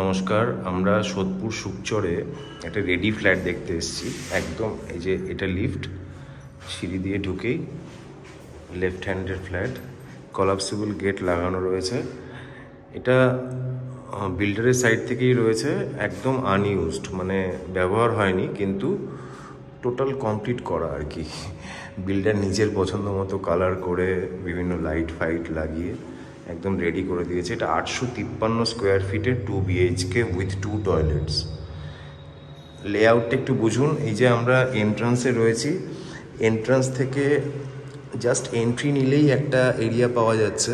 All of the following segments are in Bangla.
নমস্কার, আমরা সোদপুর সুকচরে একটা রেডি ফ্ল্যাট দেখতে এসেছি। একদম এই যে এটা লিফট, সিঁড়ি দিয়ে ঢুকেই লেফট হ্যান্ডের ফ্ল্যাট, কলাপসিবল গেট লাগানো রয়েছে। এটা বিল্ডারের সাইড থেকেই রয়েছে, একদম আনইউজড, মানে ব্যবহার হয়নি, কিন্তু টোটাল কমপ্লিট করা আর কি। বিল্ডার নিজের পছন্দ মতো কালার করে বিভিন্ন লাইট ফাইট লাগিয়ে একদম রেডি করে দিয়েছে। এটা 853 স্কোয়ার ফিটের 2 BHK উইথ 2 টয়লেটস। লেআউটটা একটু বুঝুন। এই যে আমরা এন্ট্রান্সে রয়েছি, এন্ট্রান্স থেকে জাস্ট এন্ট্রি নিলেই একটা এরিয়া পাওয়া যাচ্ছে,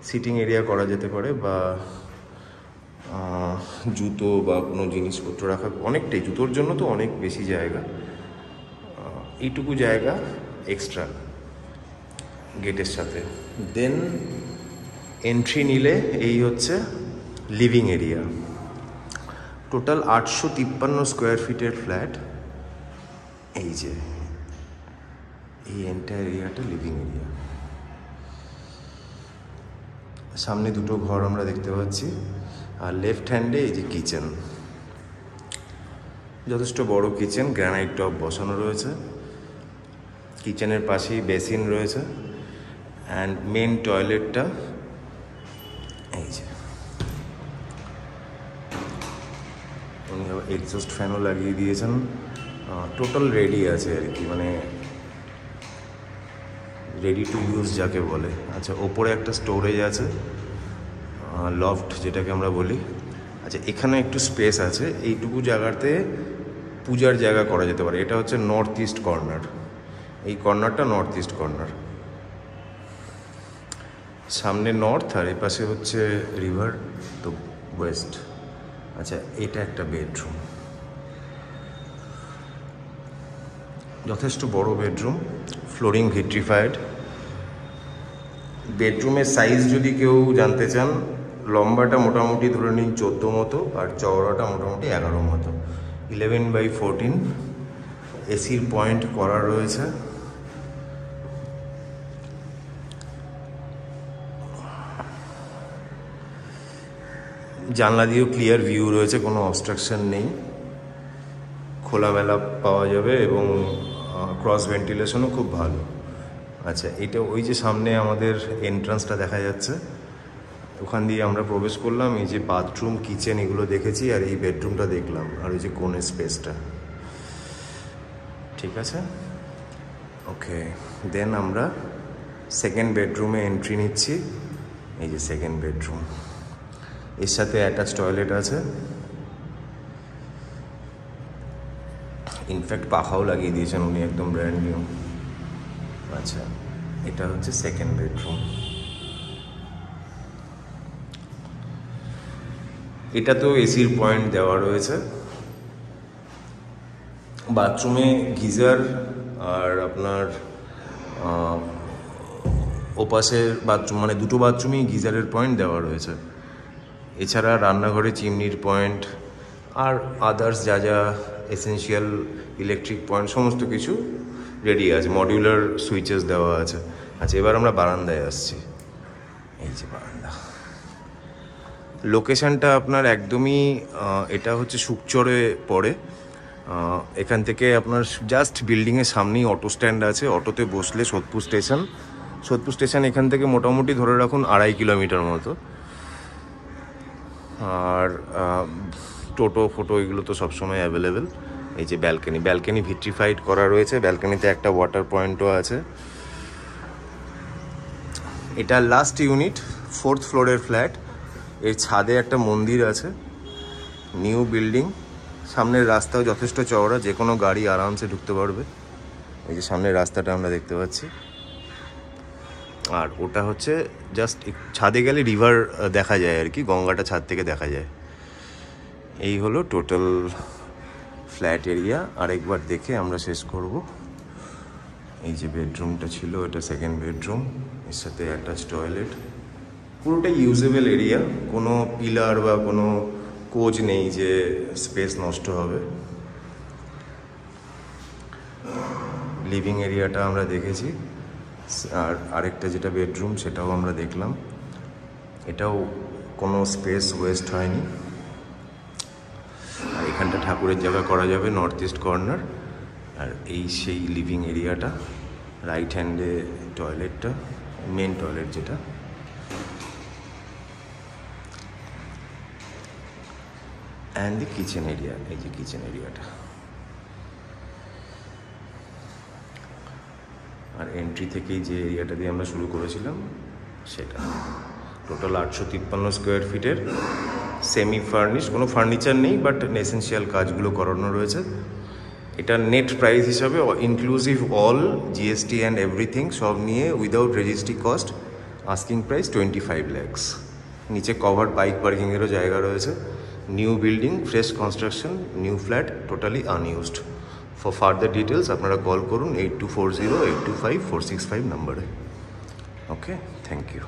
সিটিং এরিয়া করা যেতে পারে, বা জুতো বা কোনো জিনিসপত্র রাখা, অনেকটাই, জুতোর জন্য তো অনেক বেশি জায়গা। এইটুকু জায়গা এক্সট্রা গেটের সাথে। দেন এন্ট্রি নিলে এই হচ্ছে লিভিং এরিয়া। টোটাল 853 স্কোয়ার ফিটের ফ্ল্যাট। এই যে এই এন্টায়ার এরিয়াটা লিভিং এরিয়া। সামনে দুটো ঘর আমরা দেখতে পাচ্ছি, আর লেফট হ্যান্ডে এই যে কিচেন, যথেষ্ট বড় কিচেন, গ্রানাইট টপ বসানো রয়েছে। কিচেনের পাশেই বেসিন রয়েছে, অ্যান্ড মেন টয়লেটটা এই যে। উনি এক্সস্ট ফ্যানও লাগিয়ে দিয়েছেন। টোটাল রেডি আছে আর কি, মানে রেডি টু ইউজ যাকে বলে। আচ্ছা, ওপরে একটা স্টোরেজ আছে, লফট যেটাকে আমরা বলি। আচ্ছা, এখানে একটু স্পেস আছে, এইটুকু জায়গাতে পূজার জায়গা করা যেতে পারে। এটা হচ্ছে নর্থ ইস্ট কর্নার, এই কর্নারটা নর্থ ইস্ট কর্নার। সামনে নর্থ, আর এই পাশে হচ্ছে রিভার, তো ওয়েস্ট। আচ্ছা, এটা একটা বেডরুম, যথেষ্ট বড় বেডরুম, ফ্লোরিং ভিট্রিফাইড। বেডরুমের সাইজ যদি কেউ জানতে চান, লম্বাটা মোটামুটি ধরে নিন 14 মতো, আর চওড়াটা মোটামুটি 11 মতো, 11/14। এসির পয়েন্ট করা রয়েছে। জানলা দিয়েও ক্লিয়ার ভিউ রয়েছে, কোনো অবস্ট্রাকশন নেই, খোলামেলা পাওয়া যাবে, এবং ক্রস ভেন্টিলেশনও খুব ভালো। আচ্ছা, এটা ওই যে সামনে আমাদের এন্ট্রান্সটা দেখা যাচ্ছে, ওখান দিয়ে আমরা প্রবেশ করলাম। এই যে বাথরুম, কিচেন, এগুলো দেখেছি, আর এই বেডরুমটা দেখলাম, আর ওই যে কোণের স্পেসটা। ঠিক আছে, ওকে। দেন আমরা সেকেন্ড বেডরুমে এন্ট্রি নিচ্ছি। এই যে সেকেন্ড বেডরুম, এর সাথে অ্যাটাচ টয়লেট আছে, ইনফ্যাক্ট পাখাও লাগিয়ে দিয়েছেন উনি, একদম ব্র্যান্ড নিউ। আচ্ছা, এটা হচ্ছে সেকেন্ড বেডরুম। এটা তো এসির পয়েন্ট দেওয়া রয়েছে। বাথরুমে গিজার, আর আপনার ওপাশের বাথরুম, মানে দুটো বাথরুমেই গিজারের পয়েন্ট দেওয়া রয়েছে। এছাড়া রান্নাঘরে চিমনির পয়েন্ট, আর আদার্স যা যা এসেনশিয়াল ইলেকট্রিক পয়েন্ট, সমস্ত কিছু রেডি আছে, মডিউলার সুইচেস দেওয়া আছে। আচ্ছা, এবার আমরা বারান্দায় আসছি। এই যে বারান্দা, লোকেশানটা আপনার একদমই, এটা হচ্ছে সুকচরে পড়ে। এখান থেকে আপনার জাস্ট বিল্ডিংয়ের সামনেই অটো স্ট্যান্ড আছে, অটোতে বসলে সোদপুর স্টেশন। সোদপুর স্টেশন এখান থেকে মোটামুটি ধরে রাখুন 2.5 কিলোমিটার মতো। আর টোটো ফোটো এগুলো তো সবসময় অ্যাভেলেবেল। এই যে ব্যালকনি ভিট্রিফাইড করা রয়েছে, ব্যালকনিতে একটা ওয়াটার পয়েন্টও আছে। এটা লাস্ট ইউনিট, 4th ফ্লোরের ফ্ল্যাট। এর ছাদে একটা মন্দির আছে, নিউ বিল্ডিং। সামনের রাস্তাও যথেষ্ট চওড়া, যে কোনো গাড়ি আরামসে ঢুকতে পারবে। এই যে সামনের রাস্তাটা আমরা দেখতে পাচ্ছি, আর ওটা হচ্ছে জাস্ট ছাদে গেলে রিভার দেখা যায় আর কি, গঙ্গাটা ছাদ থেকে দেখা যায়। এই হলো টোটাল ফ্ল্যাট এরিয়া। আরেকবার দেখে আমরা শেষ করব। এই যে বেডরুমটা ছিল, এটা সেকেন্ড বেডরুম, এর সাথে অ্যাটাচ টয়লেট। পুরোটাই ইউজেবল এরিয়া, কোনো পিলার বা কোনো কোচ নেই যে স্পেস নষ্ট হবে। লিভিং এরিয়াটা আমরা দেখেছি, আর আরেকটা যেটা বেডরুম সেটাও আমরা দেখলাম। এটাও কোনো স্পেস ওয়েস্ট হয়নি। এখানটা ঠাকুরের জায়গা করা যাবে, নর্থ ইস্ট কর্নার। আর এই সেই লিভিং এরিয়াটা, রাইট হ্যান্ডে টয়লেটটা, মেন টয়লেট যেটা। অ্যান্ড দি কিচেন এরিয়া, এই যে কিচেন এরিয়াটা। আর এন্ট্রি থেকেই যে এরিয়াটা দিয়ে আমরা শুরু করেছিলাম সেটা। টোটাল 853 স্কোয়ার ফিটের, সেমি ফার্নিশ, কোনো ফার্নিচার নেই, বাট এসেন্সিয়াল কাজগুলো করানো রয়েছে। এটা নেট প্রাইস হিসাবে inclusive all GST and everything সব নিয়ে without registry cost asking price 25 lakhs। নিচে কভার্ড বাইক পার্কিংয়েরও জায়গা রয়েছে। New building, fresh construction, new flat, totally unused. For further details আপনারা কল করুন 8240 825 465 নম্বরে। ওকে, থ্যাংক ইউ।